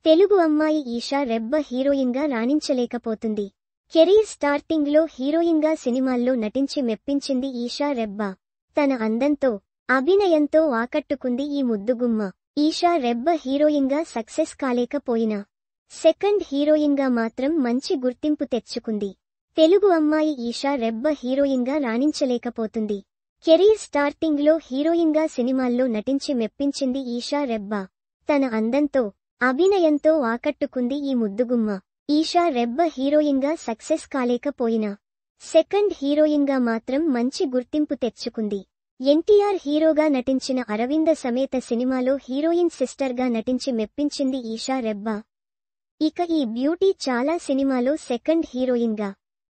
తెలుగు అమ్మాయి ఈషా రెబ్బ హీరోయిన్గా రాణించలేకపోతుంది. కెరీర్ స్టార్టింగ్లో హీరోయిన్గా సినిమాల్లో నటించి మెప్పించింది ఈషా రెబ్బ. తన అందంతో, అభినయంతో ఆకట్టుకుంది ఈ ముద్దుగుమ్మ. ఈషా రెబ్బ హీరోయిన్గా సక్సెస్ కాలేకపోయినా, సెకండ్ హీరోయిన్గా మాత్రం మంచి గుర్తింపు తెచ్చుకుంది. తెలుగు అమ్మాయి ఈషా రెబ్బ హీరోయిన్గా రాణించలేకపోతుంది. కెరీర్ స్టార్టింగ్లో హీరోయిన్గా సినిమాల్లో నటించి మెప్పించింది ఈషా రెబ్బ. తన అందంతో, అభినయంతో ఆకట్టుకుంది ఈ ముద్దుగుమ్మ. ఈషా రెబ్బ హీరోయిన్గా సక్సెస్ కాలేకపోయినా, సెకండ్ హీరోయిన్గా మాత్రం మంచి గుర్తింపు తెచ్చుకుంది. ఎన్టీఆర్ హీరోగా నటించిన అరవింద సమేత సినిమాలో హీరోయిన్ సిస్టర్గా నటించి మెప్పించింది ఈషా రెబ్బ. ఇక ఈ బ్యూటీ చాలా సినిమాలో సెకండ్ హీరోయిన్గా,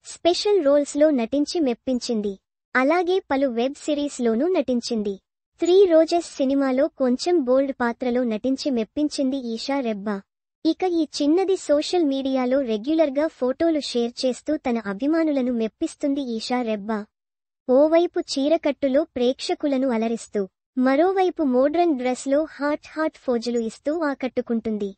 స్పెషల్ రోల్స్లో నటించి మెప్పించింది. అలాగే పలు వెబ్ సిరీస్లోనూ నటించింది. 3 రోజెస్ సినిమాలో కొంచెం బోల్డ్ పాత్రలో నటించి మెప్పించింది ఈషా రెబ్బ. ఇక ఈ చిన్నది సోషల్ మీడియాలో రెగ్యులర్గా ఫోటోలు షేర్ చేస్తూ తన అభిమానులను మెప్పిస్తుంది ఈషా రెబ్బ. ఓవైపు చీరకట్టులో ప్రేక్షకులను అలరిస్తూ, మరోవైపు మోడ్రన్ డ్రెస్లో హాట్ ఫోజులు ఇస్తూ ఆకట్టుకుంటుంది.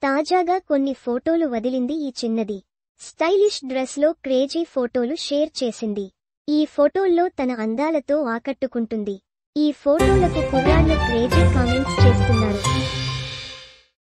తాజాగా కొన్ని ఫోటోలు వదిలింది ఈ చిన్నది. స్టైలిష్ డ్రెస్లో క్రేజీ ఫోటోలు షేర్ చేసింది. ఈ ఫోటోల్లో తన అందాలతో ఆకట్టుకుంటుంది. ఈ ఫోటోలకు కుర్రాళ్లు క్రేజీ కామెంట్స్ చేస్తున్నారు.